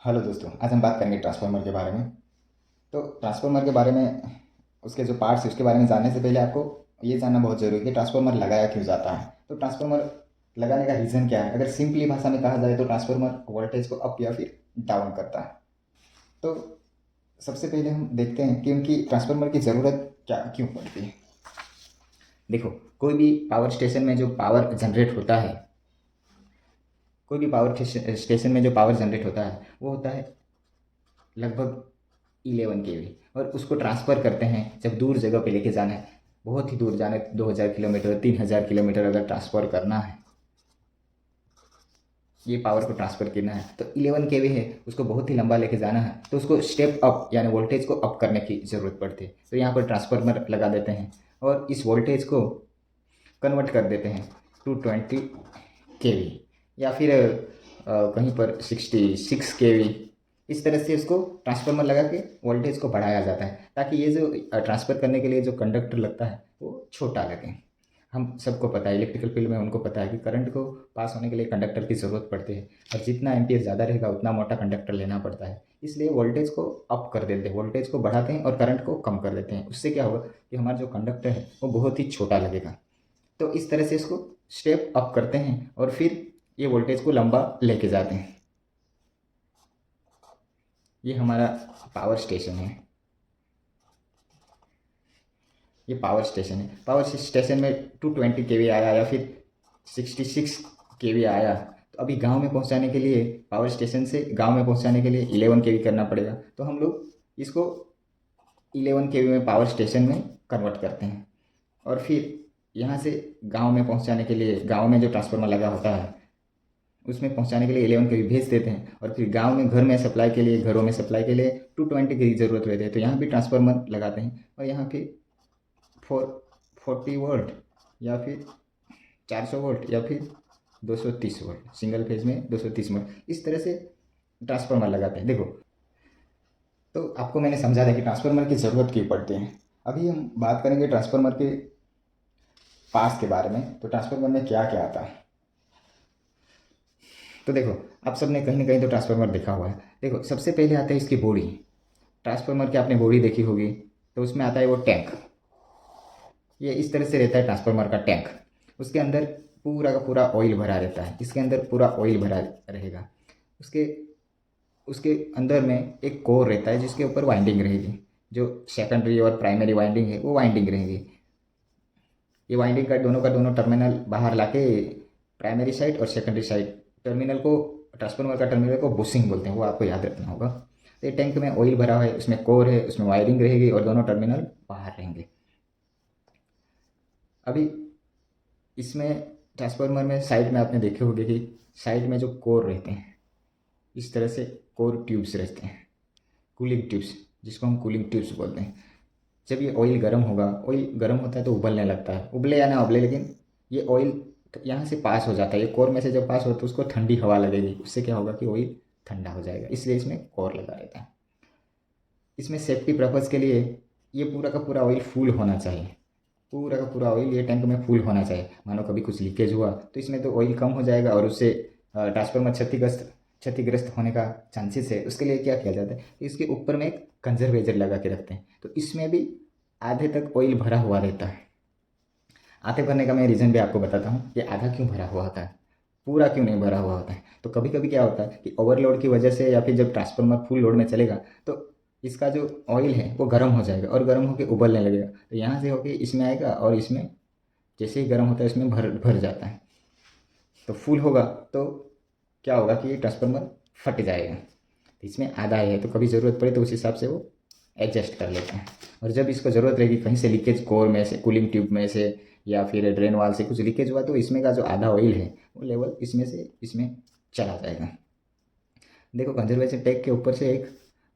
Hello दोस्तों, आज हम बात करेंगे ट्रांसफार्मर के बारे में। तो ट्रांसफार्मर के बारे में, उसके जो पार्ट्स हैं उसके बारे में जानने से पहले आपको ये जानना बहुत ज़रूरी है कि ट्रांसफार्मर लगाया क्यों जाता है। तो ट्रांसफार्मर लगाने का रीज़न क्या है? अगर सिंपली भाषा में कहा जाए तो ट्रांसफार्मर वोल्टेज को अप या फिर डाउन करता है। तो सबसे पहले हम देखते हैं कि उनकी ट्रांसफार्मर की ज़रूरत क्या क्यों पड़ती है। देखो, कोई भी पावर स्टेशन में जो पावर जनरेट होता है, कोई भी पावर स्टेशन में जो पावर जनरेट होता है वो होता है लगभग 11 kV, और उसको ट्रांसफ़र करते हैं जब दूर जगह पे लेके जाना है। बहुत ही दूर जाना है, 2000 किलोमीटर 3000 किलोमीटर अगर ट्रांसफ़र करना है, ये पावर को ट्रांसफ़र करना है तो 11 kV है, उसको बहुत ही लंबा लेके जाना है तो उसको स्टेप अप यानी वोल्टेज को अप करने की ज़रूरत पड़ती है। तो यहाँ पर ट्रांसफार्मर लगा देते हैं और इस वोल्टेज को कन्वर्ट कर देते हैं टू 20 kV, या फिर कहीं पर 66 kV। इस तरह से उसको ट्रांसफार्मर लगा के वोल्टेज को बढ़ाया जाता है ताकि ये जो ट्रांसफ़र करने के लिए जो कंडक्टर लगता है वो छोटा लगे। हम सबको पता है, इलेक्ट्रिकल फील्ड में उनको पता है कि करंट को पास होने के लिए कंडक्टर की ज़रूरत पड़ती है, और जितना एम्पियर ज़्यादा रहेगा उतना मोटा कंडक्टर लेना पड़ता है। इसलिए वोल्टेज को अप कर देते हैं, वोल्टेज को बढ़ाते हैं और करंट को कम कर देते हैं। उससे क्या होगा कि हमारा जो कंडक्टर है वो बहुत ही छोटा लगेगा। तो इस तरह से इसको स्टेप अप करते हैं और फिर ये वोल्टेज को लंबा लेके जाते हैं। ये हमारा पावर स्टेशन है, ये पावर स्टेशन है। पावर स्टेशन में 220 kV आया या फिर 66 kV आया, तो अभी गांव में पहुंचाने के लिए, पावर स्टेशन से गांव में पहुंचाने के लिए 11 kV करना पड़ेगा। तो हम लोग इसको 11 kV में पावर स्टेशन में कन्वर्ट करते हैं, और फिर यहाँ से गांव में पहुंचाने के लिए, गांव में जो ट्रांसफार्मर लगा होता है उसमें पहुंचाने के लिए 11 kV भेज देते हैं, और फिर गांव में घर में सप्लाई के लिए, घरों में सप्लाई के लिए 220 kV ज़रूरत रहती है। तो यहाँ भी ट्रांसफार्मर लगाते हैं और यहाँ पे 40 वोल्ट या फिर 400 वोल्ट या फिर 230 वोल्ट, सिंगल फेज में 230 वोल्ट, इस तरह से ट्रांसफार्मर लगाते हैं। देखो, तो आपको मैंने समझा दिया कि ट्रांसफार्मर की ज़रूरत क्यों पड़ती है। अभी हम बात करेंगे ट्रांसफार्मर के पास के बारे में। तो ट्रांसफार्मर में क्या क्या आता है, तो देखो, आप सबने कहीं ना कहीं तो ट्रांसफार्मर देखा हुआ है। देखो, सबसे पहले आता है इसकी बॉडी। ट्रांसफार्मर की आपने बॉडी देखी होगी, तो उसमें आता है वो टैंक। ये इस तरह से रहता है ट्रांसफार्मर का टैंक। उसके अंदर पूरा का पूरा ऑयल भरा रहता है, इसके अंदर पूरा ऑयल भरा रहेगा। उसके उसके अंदर में एक कोर रहता है जिसके ऊपर वाइंडिंग रहेगी। जो सेकेंडरी और प्राइमरी वाइंडिंग है वो वाइंडिंग रहेगी। ये वाइंडिंग का दोनों टर्मिनल बाहर लाके, प्राइमरी साइड और सेकेंडरी साइड टर्मिनल को, ट्रांसफार्मर का टर्मिनल को बुशिंग बोलते हैं, वो आपको याद रखना होगा। तो ये टैंक में ऑयल भरा हुआ है, उसमें कोर है, उसमें वायरिंग रहेगी और दोनों टर्मिनल बाहर रहेंगे। अभी इसमें ट्रांसफार्मर में साइड में आपने देखे होंगे कि साइड में जो कोर रहते हैं, इस तरह से कोर ट्यूब्स रहते हैं, कूलिंग ट्यूब्स, जिसको हम कूलिंग ट्यूब्स बोलते हैं। जब ये ऑयल गर्म होगा, ऑयल गर्म होता है तो उबलने लगता है, उबले या ना उबले, लेकिन ये ऑयल यहाँ से पास हो जाता है। ये कोर में से जब पास होता है उसको ठंडी हवा लगेगी, उससे क्या होगा कि ऑयल ठंडा हो जाएगा, इसलिए इसमें कोर लगा रहता है। इसमें सेफ्टी पर्पज़ के लिए ये पूरा का पूरा ऑयल फुल होना चाहिए, पूरा का पूरा ऑयल ये टैंक में फुल होना चाहिए। मानो कभी कुछ लीकेज हुआ तो इसमें तो ऑयल कम हो जाएगा और उससे ट्रांसफार्मर क्षतिग्रस्त होने का चांसेस है। उसके लिए क्या किया जाता है, इसके ऊपर में एक कंजर्वेटर लगा के रखते हैं, तो इसमें भी आधे तक ऑयल भरा हुआ रहता है। आधे भरने का मैं रीज़न भी आपको बताता हूँ, ये आधा क्यों भरा हुआ होता है, पूरा क्यों नहीं भरा हुआ होता है। तो कभी कभी क्या होता है कि ओवरलोड की वजह से, या फिर जब ट्रांसफार्मर फुल लोड में चलेगा तो इसका जो ऑयल है वो गर्म हो जाएगा और गर्म होकर उबलने लगेगा। तो यहाँ से होके इसमें आएगा और इसमें जैसे ही गर्म होता है इसमें भर भर जाता है, तो फुल होगा तो क्या होगा कि ये ट्रांसफार्मर फट जाएगा। तो इसमें आधा है, तो कभी ज़रूरत पड़े तो उस हिसाब से वो एडजस्ट कर लेते हैं। और जब इसको ज़रूरत रहेगी कहीं से लीकेज, कोर में से, कूलिंग ट्यूब में से या फिर ड्रेन वाल से कुछ लीकेज हुआ, तो इसमें का जो आधा ऑयल है वो लेवल इसमें से इसमें चला जाएगा। देखो, कंजर्वेशन टैंक के ऊपर से एक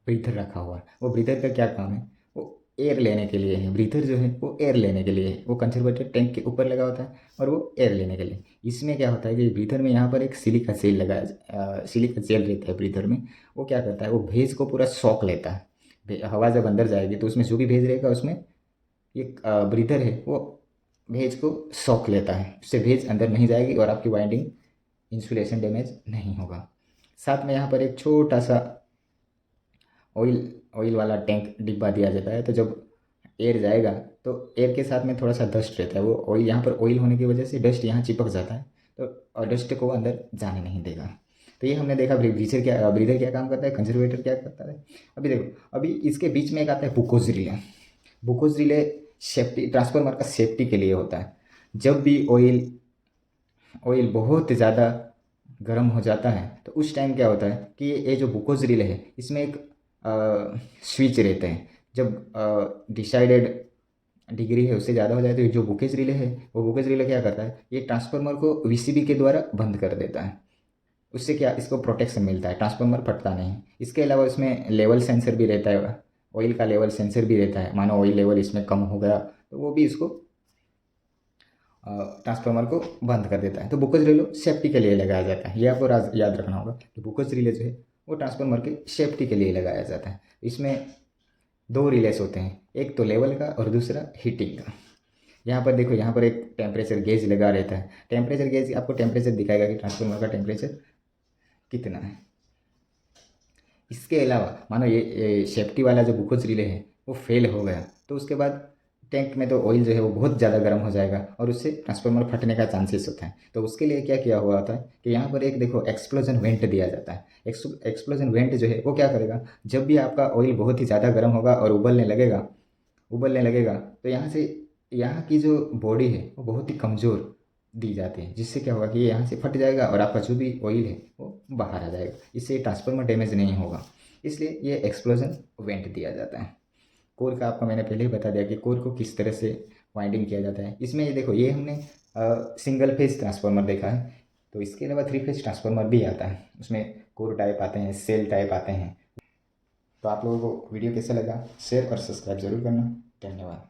ब्रीथर रखा हुआ है। वो ब्रीथर का क्या काम है, वो एयर लेने के लिए है। ब्रीथर जो है वो एयर लेने के लिए है, वो कंजर्वेटर टैंक के ऊपर लगा होता है और वो एयर लेने के लिए। इसमें क्या होता है कि ब्रीथर में यहाँ पर एक सिलिका जेल सिलिका जेल रहता है ब्रीथर में। वो क्या करता है, वो भेज को पूरा सॉक लेता है। हवा जब अंदर जाएगी तो उसमें जो भी भेज रहेगा उसमें ये ब्रीथर है वो भेज को सॉक लेता है, उससे भेज अंदर नहीं जाएगी और आपकी वाइंडिंग इंसुलेशन डैमेज नहीं होगा। साथ में यहाँ पर एक छोटा सा ऑयल ऑयल वाला टैंक डिब्बा दिया जाता है। तो जब एयर जाएगा तो एयर के साथ में थोड़ा सा डस्ट रहता है, वो ऑयल यहाँ पर ऑयल होने की वजह से डस्ट यहाँ चिपक जाता है, तो और डस्ट को अंदर जाने नहीं देगा। तो ये हमने देखा ब्रीदर क्या काम करता है, कंजर्वेटर क्या करता है। अभी देखो, अभी इसके बीच में एक आता है Buchholz relay. Buchholz relay safety, transformer का सेफ्टी के लिए होता है। जब भी ऑयल ऑयल बहुत ज़्यादा गर्म हो जाता है तो उस टाइम क्या होता है कि ये जो बुकोज रिले है इसमें एक स्विच रहते हैं। जब डिसाइडेड डिग्री है उससे ज़्यादा हो जाए तो ये जो बुकेज रिले है, वो बुकेज रिले क्या करता है, ये ट्रांसफार्मर को वीसीबी के द्वारा बंद कर देता है। उससे क्या, इसको प्रोटेक्शन मिलता है, ट्रांसफार्मर फटता नहीं। इसके अलावा इसमें लेवल सेंसर भी रहता है, ऑयल का लेवल सेंसर भी रहता है। मानो ऑयल लेवल इसमें कम हो गया तो वो भी इसको ट्रांसफार्मर को बंद कर देता है। तो बुकेज रिले सेफ्टी के लिए लगाया जाता है, ये आपको याद रखना होगा। तो बुकेज रिले जो है वो ट्रांसफार्मर की सेफ्टी के लिए लगाया जाता है। इसमें दो रिलेस होते हैं, एक तो लेवल का और दूसरा हीटिंग का। यहाँ पर देखो, यहाँ पर एक टेम्परेचर गेज लगा रहता है। टेम्परेचर गेज आपको टेम्परेचर दिखाएगा कि ट्रांसफार्मर का टेम्परेचर कितना है। इसके अलावा मानो ये सेफ्टी वाला जो ग्लूकोज रिले है वो फेल हो गया तो उसके बाद टैंक में तो ऑयल जो है वो बहुत ज़्यादा गर्म हो जाएगा और उससे ट्रांसफार्मर फटने का चांसेस होता है। तो उसके लिए क्या किया हुआ होता है कि यहाँ पर एक देखो एक्सप्लोजन वेंट दिया जाता है। एक्सप्लोजन वेंट जो है वो क्या करेगा, जब भी आपका ऑयल बहुत ही ज़्यादा गर्म होगा और उबलने लगेगा तो यहाँ की जो बॉडी है वो बहुत ही कमज़ोर दी जाती है, जिससे क्या होगा कि ये यहाँ से फट जाएगा और आपका जो भी ऑयल है वो बाहर आ जाएगा। इससे ट्रांसफार्मर डैमेज नहीं होगा, इसलिए ये एक्सप्लोजन वेंट दिया जाता है। कोर का आपको मैंने पहले ही बता दिया कि कोर को किस तरह से वाइंडिंग किया जाता है। इसमें ये देखो, ये हमने सिंगल फेज ट्रांसफार्मर देखा है, तो इसके अलावा 3 फेज ट्रांसफार्मर भी आता है। उसमें कोर टाइप आते हैं, सेल टाइप आते हैं। तो आप लोगों को वीडियो कैसा लगा, शेयर और सब्सक्राइब जरूर करना। धन्यवाद।